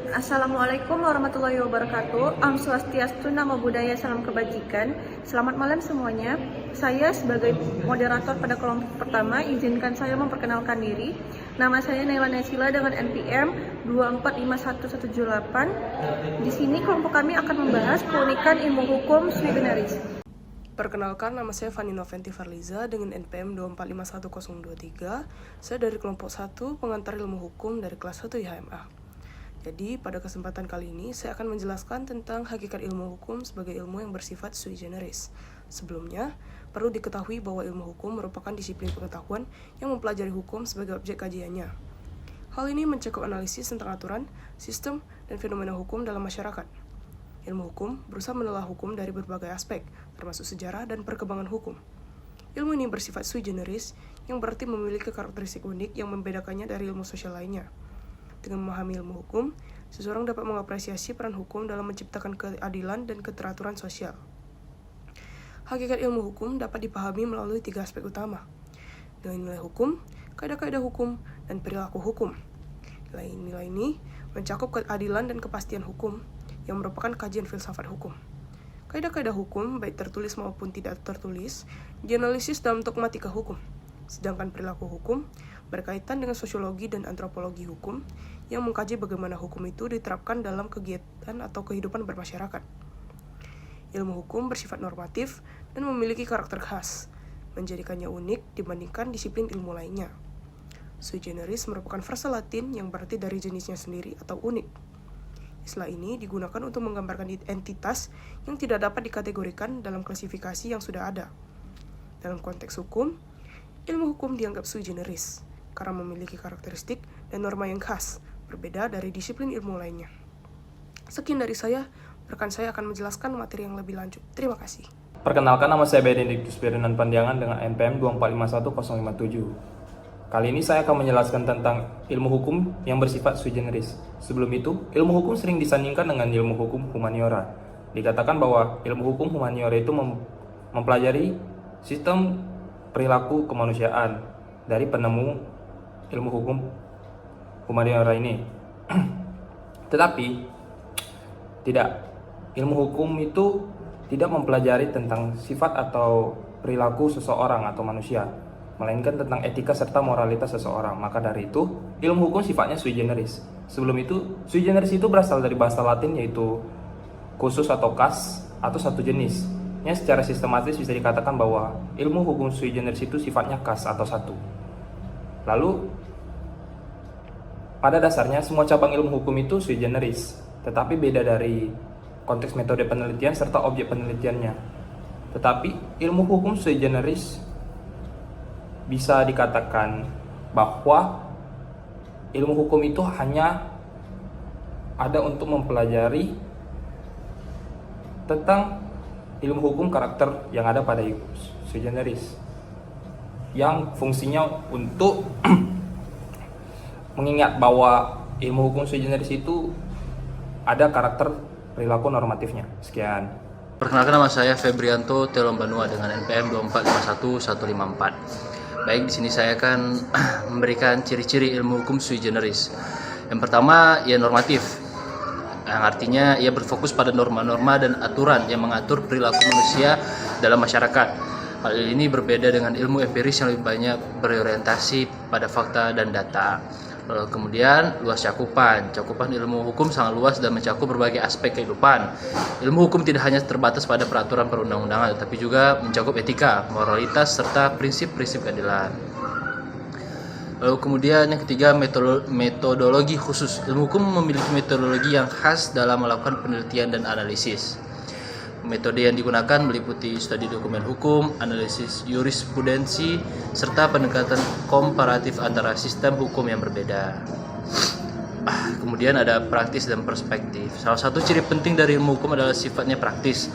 Assalamualaikum warahmatullahi wabarakatuh. Om Swastiastu, Namo Buddhaya, salam kebajikan. Selamat malam semuanya. Saya sebagai moderator pada kelompok pertama, izinkan saya memperkenalkan diri. Nama saya Naila Nesila dengan NPM 2451178. Di sini kelompok kami akan membahas keunikan ilmu hukum sui generis. Perkenalkan, nama saya Fani Noventi Farliza dengan NPM 2451023. Saya dari kelompok 1, pengantar ilmu hukum dari kelas 1 IHMA. Jadi, pada kesempatan kali ini, saya akan menjelaskan tentang hakikat ilmu hukum sebagai ilmu yang bersifat sui generis. Sebelumnya, perlu diketahui bahwa ilmu hukum merupakan disiplin pengetahuan yang mempelajari hukum sebagai objek kajiannya. Hal ini mencakup analisis tentang aturan, sistem, dan fenomena hukum dalam masyarakat. Ilmu hukum berusaha menelaah hukum dari berbagai aspek, termasuk sejarah dan perkembangan hukum. Ilmu ini bersifat sui generis, yang berarti memiliki karakteristik unik yang membedakannya dari ilmu sosial lainnya. Dengan memahami ilmu hukum, seseorang dapat mengapresiasi peran hukum dalam menciptakan keadilan dan keteraturan sosial. Hakikat ilmu hukum dapat dipahami melalui 3 aspek utama: nilai-nilai hukum, kaidah-kaidah hukum, dan perilaku hukum. Nilai-nilai ini mencakup keadilan dan kepastian hukum, yang merupakan kajian filsafat hukum. Kaidah-kaidah hukum, baik tertulis maupun tidak tertulis, dianalisis dalam dogmatika hukum. Sedangkan perilaku hukum berkaitan dengan sosiologi dan antropologi hukum yang mengkaji bagaimana hukum itu diterapkan dalam kegiatan atau kehidupan bermasyarakat. Ilmu hukum bersifat normatif dan memiliki karakter khas, menjadikannya unik dibandingkan disiplin ilmu lainnya. Sui generis merupakan frasa Latin yang berarti dari jenisnya sendiri atau unik. Istilah ini digunakan untuk menggambarkan entitas yang tidak dapat dikategorikan dalam klasifikasi yang sudah ada. Dalam konteks hukum, ilmu hukum dianggap sui generis karena memiliki karakteristik dan norma yang khas, berbeda dari disiplin ilmu lainnya. Sekian dari saya, rekan saya akan menjelaskan materi yang lebih lanjut. Terima kasih. Perkenalkan, nama saya Benediktus Ferdinand Pandiangan dengan NPM 2451057. Kali ini saya akan menjelaskan tentang ilmu hukum yang bersifat sui generis. Sebelum itu, ilmu hukum sering disandingkan dengan ilmu hukum humaniora. Dikatakan bahwa ilmu hukum humaniora itu mempelajari sistem perilaku kemanusiaan dari penemu ilmu hukum humaniora ini. Tetapi tidak, ilmu hukum itu tidak mempelajari tentang sifat atau perilaku seseorang atau manusia, melainkan tentang etika serta moralitas seseorang. Maka dari itu, ilmu hukum sifatnya sui generis. Sebelum itu, sui generis itu berasal dari bahasa Latin, yaitu khusus atau khas atau satu jenis. Secara sistematis bisa dikatakan bahwa ilmu hukum sui generis itu sifatnya khas atau satu. Lalu, pada dasarnya semua cabang ilmu hukum itu sui generis, tetapi beda dari konteks metode penelitian serta objek penelitiannya. Tetapi ilmu hukum sui generis bisa dikatakan bahwa ilmu hukum itu hanya ada untuk mempelajari tentang ilmu hukum karakter yang ada pada sui generis, yang fungsinya untuk mengingat bahwa ilmu hukum sui generis itu ada karakter perilaku normatifnya. Sekian. Perkenalkan, nama saya Febrianto Telombanua dengan NPM 2451154. Baik, di sini saya akan memberikan ciri-ciri ilmu hukum sui generis. Yang pertama, ia normatif, yang artinya ia berfokus pada norma-norma dan aturan yang mengatur perilaku manusia dalam masyarakat. Hal ini berbeda dengan ilmu empiris yang lebih banyak berorientasi pada fakta dan data. Kemudian, luas cakupan. Cakupan ilmu hukum sangat luas dan mencakup berbagai aspek kehidupan. Ilmu hukum tidak hanya terbatas pada peraturan perundang-undangan, tetapi juga mencakup etika, moralitas, serta prinsip-prinsip keadilan. Lalu kemudian yang ketiga, metodologi khusus. Ilmu hukum memiliki metodologi yang khas dalam melakukan penelitian dan analisis. Metode yang digunakan meliputi studi dokumen hukum, analisis jurisprudensi, serta pendekatan komparatif antara sistem hukum yang berbeda. Kemudian ada praktis dan perspektif. Salah satu ciri penting dari ilmu hukum adalah sifatnya praktis.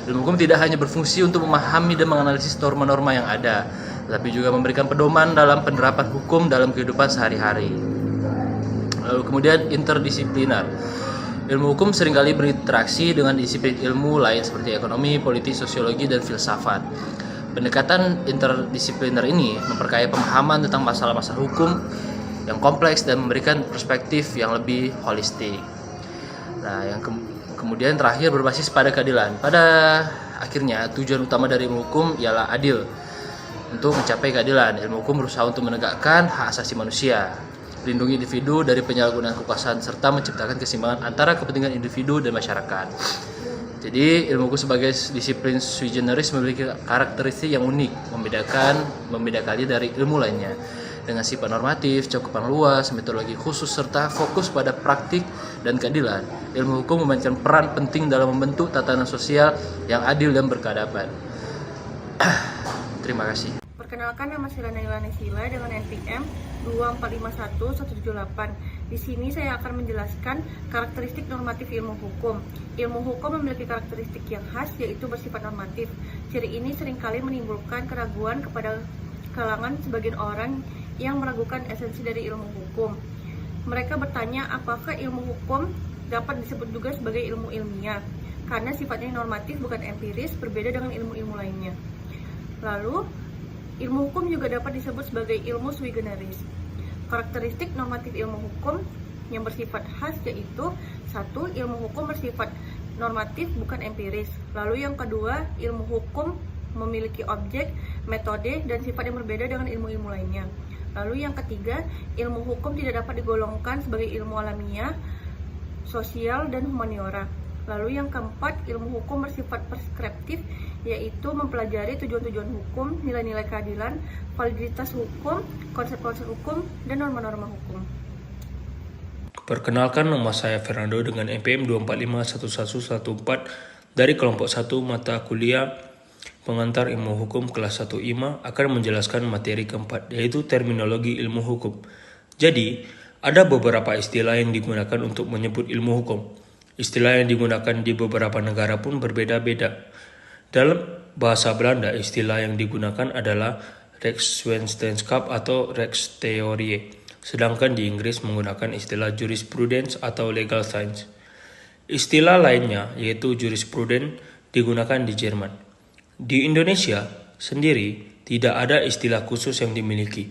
Ilmu hukum tidak hanya berfungsi untuk memahami dan menganalisis norma-norma yang ada, tetapi juga memberikan pedoman dalam penerapan hukum dalam kehidupan sehari-hari. Lalu kemudian interdisipliner. Ilmu hukum seringkali berinteraksi dengan disiplin ilmu lain seperti ekonomi, politik, sosiologi, dan filsafat. Pendekatan interdisipliner ini memperkaya pemahaman tentang masalah-masalah hukum yang kompleks dan memberikan perspektif yang lebih holistik. Nah, yang kemudian terakhir berbasis pada keadilan. Pada akhirnya tujuan utama dari ilmu hukum ialah adil. Untuk mencapai keadilan, ilmu hukum berusaha untuk menegakkan hak asasi manusia, melindungi individu dari penyalahgunaan kekuasaan, serta menciptakan keseimbangan antara kepentingan individu dan masyarakat. Jadi, ilmu hukum sebagai disiplin sui generis memiliki karakteristik yang unik, membedakannya dari ilmu lainnya. Dengan sifat normatif, cakupan luas, metodologi khusus, serta fokus pada praktik dan keadilan, ilmu hukum memainkan peran penting dalam membentuk tatanan sosial yang adil dan berkeadaban. Terima kasih. Perkenalkan, nama saya Nailani Sila dengan NPM 2451178. Di sini saya akan menjelaskan karakteristik normatif ilmu hukum. Ilmu hukum memiliki karakteristik yang khas, yaitu bersifat normatif. Ciri ini seringkali menimbulkan keraguan kepada kalangan sebagian orang yang meragukan esensi dari ilmu hukum. Mereka bertanya apakah ilmu hukum dapat disebut juga sebagai ilmu ilmiah, karena sifatnya normatif bukan empiris, berbeda dengan ilmu-ilmu lainnya. Lalu, ilmu hukum juga dapat disebut sebagai ilmu sui generis. Karakteristik normatif ilmu hukum yang bersifat khas yaitu: 1. Ilmu hukum bersifat normatif bukan empiris. Lalu yang kedua, ilmu hukum memiliki objek, metode, dan sifat yang berbeda dengan ilmu-ilmu lainnya. Lalu yang ketiga, ilmu hukum tidak dapat digolongkan sebagai ilmu alamiah, sosial, dan humaniora. Lalu yang keempat, ilmu hukum bersifat preskriptif, yaitu mempelajari tujuan-tujuan hukum, nilai-nilai keadilan, validitas hukum, konsep-konsep hukum, dan norma-norma hukum. Perkenalkan, nama saya Fernando dengan NPM 2451114 dari kelompok 1 mata kuliah pengantar ilmu hukum kelas 1 IMA akan menjelaskan materi keempat, yaitu terminologi ilmu hukum. Jadi, ada beberapa istilah yang digunakan untuk menyebut ilmu hukum. Istilah yang digunakan di beberapa negara pun berbeda-beda. Dalam bahasa Belanda, istilah yang digunakan adalah Rechtswetenschap atau Rechtstheorie, sedangkan di Inggris menggunakan istilah jurisprudence atau legal science. Istilah lainnya, yaitu jurisprudence, digunakan di Jerman. Di Indonesia sendiri, tidak ada istilah khusus yang dimiliki.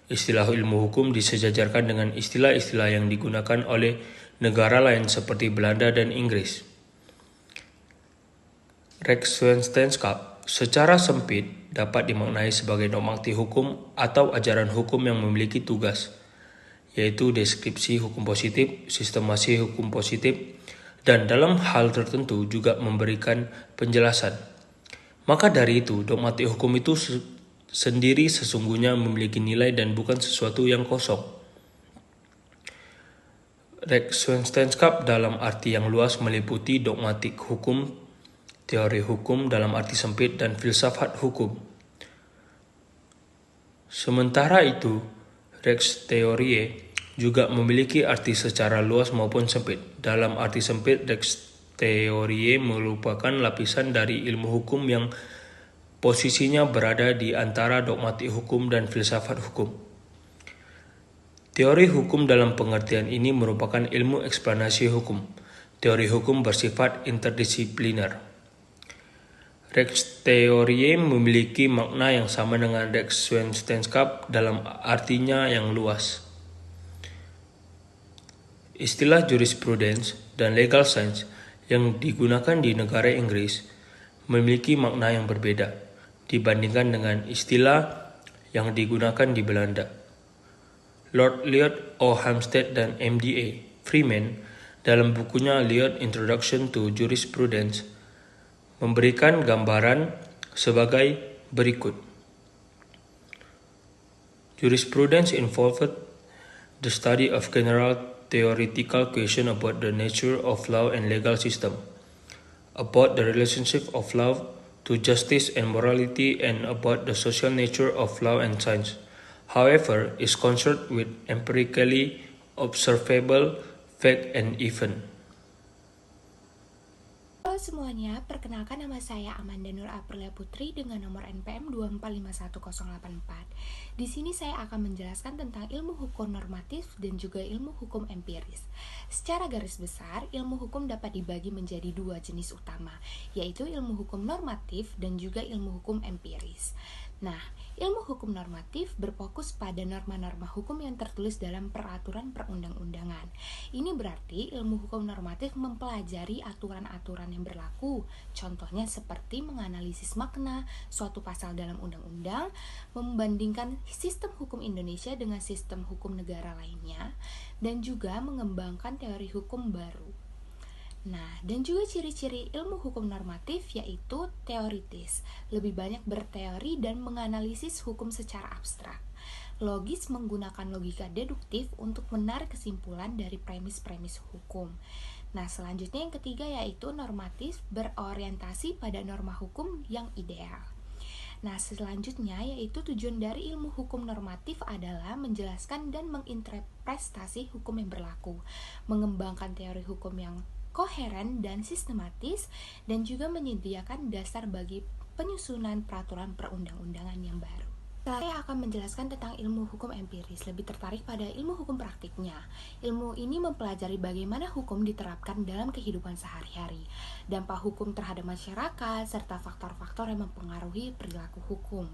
Istilah ilmu hukum disejajarkan dengan istilah-istilah yang digunakan oleh negara lain seperti Belanda dan Inggris. Rechtswetenschap secara sempit dapat dimaknai sebagai normatif hukum atau ajaran hukum yang memiliki tugas, yaitu deskripsi hukum positif, sistemasi hukum positif, dan dalam hal tertentu juga memberikan penjelasan. Maka dari itu, dogmatik hukum itu sendiri sesungguhnya memiliki nilai dan bukan sesuatu yang kosong. Rechtswetenschap dalam arti yang luas meliputi dogmatik hukum, teori hukum dalam arti sempit, dan filsafat hukum. Sementara itu, Rechtstheorie juga memiliki arti secara luas maupun sempit. Dalam arti sempit, Rechtstheorie merupakan lapisan dari ilmu hukum yang posisinya berada di antara dogmatik hukum dan filsafat hukum. Teori hukum dalam pengertian ini merupakan ilmu eksplanasi hukum. Teori hukum bersifat interdisipliner. Rechtstheorie memiliki makna yang sama dengan Rechtswetenschap dalam artinya yang luas. Istilah jurisprudence dan legal science yang digunakan di negara Inggris memiliki makna yang berbeda dibandingkan dengan istilah yang digunakan di Belanda. Lord Lloyd O. Hampstead dan M.D.A. Freeman dalam bukunya Lloyd Introduction to Jurisprudence memberikan gambaran sebagai berikut. Jurisprudence involved the study of general theoretical questions about the nature of law and legal system, about the relationship of law to justice and morality, and about the social nature of law and science. However, is concerned with empirically observable fact and event. Halo semuanya, perkenalkan nama saya Amanda Nur Aprilia Putri dengan nomor NPM 2451084. Di sini saya akan menjelaskan tentang ilmu hukum normatif dan juga ilmu hukum empiris. Secara garis besar, ilmu hukum dapat dibagi menjadi dua jenis utama, yaitu ilmu hukum normatif dan juga ilmu hukum empiris. Nah, ilmu hukum normatif berfokus pada norma-norma hukum yang tertulis dalam peraturan perundang-undangan. Ini berarti ilmu hukum normatif mempelajari aturan-aturan yang berlaku. Contohnya seperti menganalisis makna suatu pasal dalam undang-undang, membandingkan sistem hukum Indonesia dengan sistem hukum negara lainnya, dan juga mengembangkan teori hukum baru. Nah, dan juga ciri-ciri ilmu hukum normatif yaitu teoritis, lebih banyak berteori dan menganalisis hukum secara abstrak. Logis menggunakan logika deduktif untuk menarik kesimpulan dari premis-premis hukum. Nah, selanjutnya yang ketiga yaitu normatif berorientasi pada norma hukum yang ideal. Nah, selanjutnya yaitu tujuan dari ilmu hukum normatif adalah menjelaskan dan menginterpretasi hukum yang berlaku, mengembangkan teori hukum yang koheren dan sistematis, dan juga menyediakan dasar bagi penyusunan peraturan perundang-undangan yang baru. Saya akan menjelaskan tentang ilmu hukum empiris, lebih tertarik pada ilmu hukum praktiknya. Ilmu ini mempelajari bagaimana hukum diterapkan dalam kehidupan sehari-hari, dampak hukum terhadap masyarakat, serta faktor-faktor yang mempengaruhi perilaku hukum.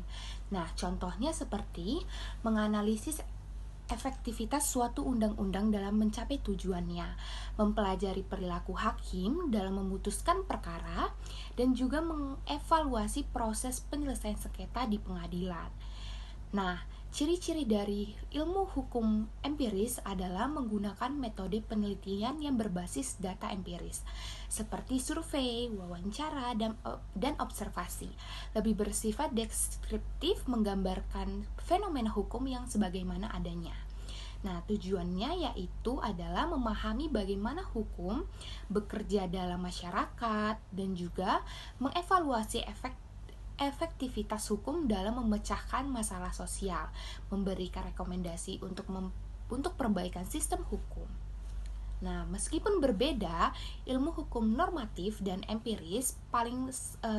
Nah, contohnya seperti menganalisis efektivitas suatu undang-undang dalam mencapai tujuannya, mempelajari perilaku hakim dalam memutuskan perkara, dan juga mengevaluasi proses penyelesaian sengketa di pengadilan. Nah, ciri-ciri dari ilmu hukum empiris adalah menggunakan metode penelitian yang berbasis data empiris, seperti survei, wawancara, dan observasi. Lebih bersifat deskriptif, menggambarkan fenomena hukum yang sebagaimana adanya. Nah, tujuannya yaitu adalah memahami bagaimana hukum bekerja dalam masyarakat dan juga mengevaluasi efektivitas hukum dalam memecahkan masalah sosial, memberikan rekomendasi untuk perbaikan sistem hukum. Nah, meskipun berbeda, ilmu hukum normatif dan empiris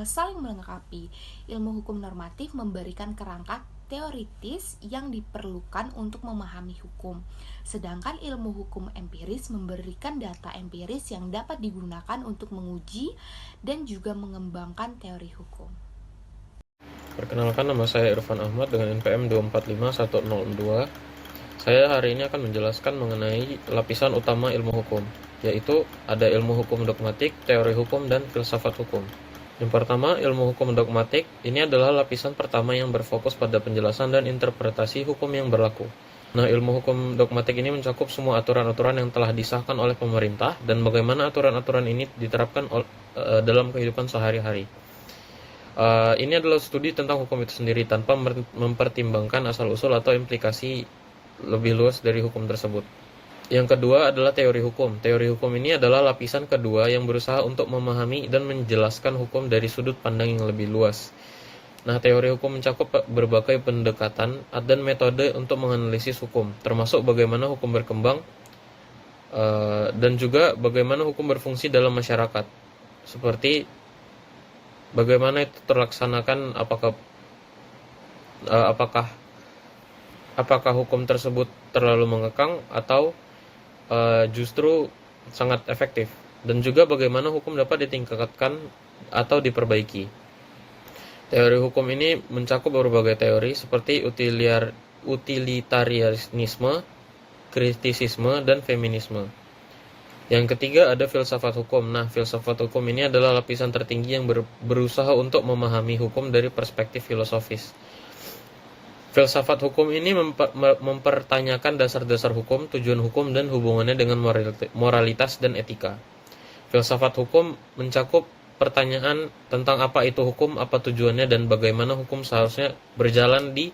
saling melengkapi. Ilmu hukum normatif memberikan kerangka teoritis yang diperlukan untuk memahami hukum, sedangkan ilmu hukum empiris memberikan data empiris yang dapat digunakan untuk menguji dan juga mengembangkan teori hukum. Perkenalkan, nama saya Irfan Ahmad dengan NPM 245102. Saya hari ini akan menjelaskan mengenai lapisan utama ilmu hukum, yaitu ada ilmu hukum dogmatik, teori hukum, dan filsafat hukum. Yang pertama, ilmu hukum dogmatik. Ini adalah lapisan pertama yang berfokus pada penjelasan dan interpretasi hukum yang berlaku. Nah, ilmu hukum dogmatik ini mencakup semua aturan-aturan yang telah disahkan oleh pemerintah dan bagaimana aturan-aturan ini diterapkan dalam kehidupan sehari-hari. Ini adalah studi tentang hukum itu sendiri tanpa mempertimbangkan asal-usul atau implikasi lebih luas dari hukum tersebut. Yang kedua adalah teori hukum. Teori hukum ini adalah lapisan kedua yang berusaha untuk memahami dan menjelaskan hukum dari sudut pandang yang lebih luas. Nah, teori hukum mencakup berbagai pendekatan dan metode untuk menganalisis hukum, termasuk bagaimana hukum berkembang dan juga bagaimana hukum berfungsi dalam masyarakat. Seperti bagaimana itu terlaksanakan, apakah hukum tersebut terlalu mengekang atau justru sangat efektif, dan juga bagaimana hukum dapat ditingkatkan atau diperbaiki. Teori hukum ini mencakup berbagai teori seperti utilitarianisme, kritisisme, dan feminisme. Yang ketiga ada filsafat hukum. Nah, filsafat hukum ini adalah lapisan tertinggi yang berusaha untuk memahami hukum dari perspektif filosofis. Filsafat hukum ini mempertanyakan dasar-dasar hukum, tujuan hukum, dan hubungannya dengan moralitas dan etika. Filsafat hukum mencakup pertanyaan tentang apa itu hukum, apa tujuannya, dan bagaimana hukum seharusnya berjalan di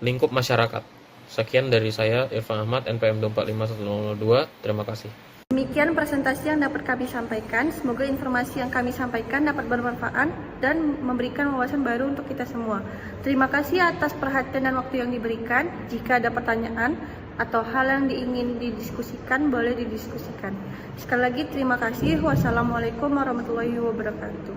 lingkup masyarakat. Sekian dari saya, Irfan Ahmad, NPM 245102. Terima kasih. Demikian presentasi yang dapat kami sampaikan. Semoga informasi yang kami sampaikan dapat bermanfaat dan memberikan wawasan baru untuk kita semua. Terima kasih atas perhatian dan waktu yang diberikan. Jika ada pertanyaan atau hal yang ingin didiskusikan, boleh didiskusikan. Sekali lagi terima kasih. Wassalamualaikum warahmatullahi wabarakatuh.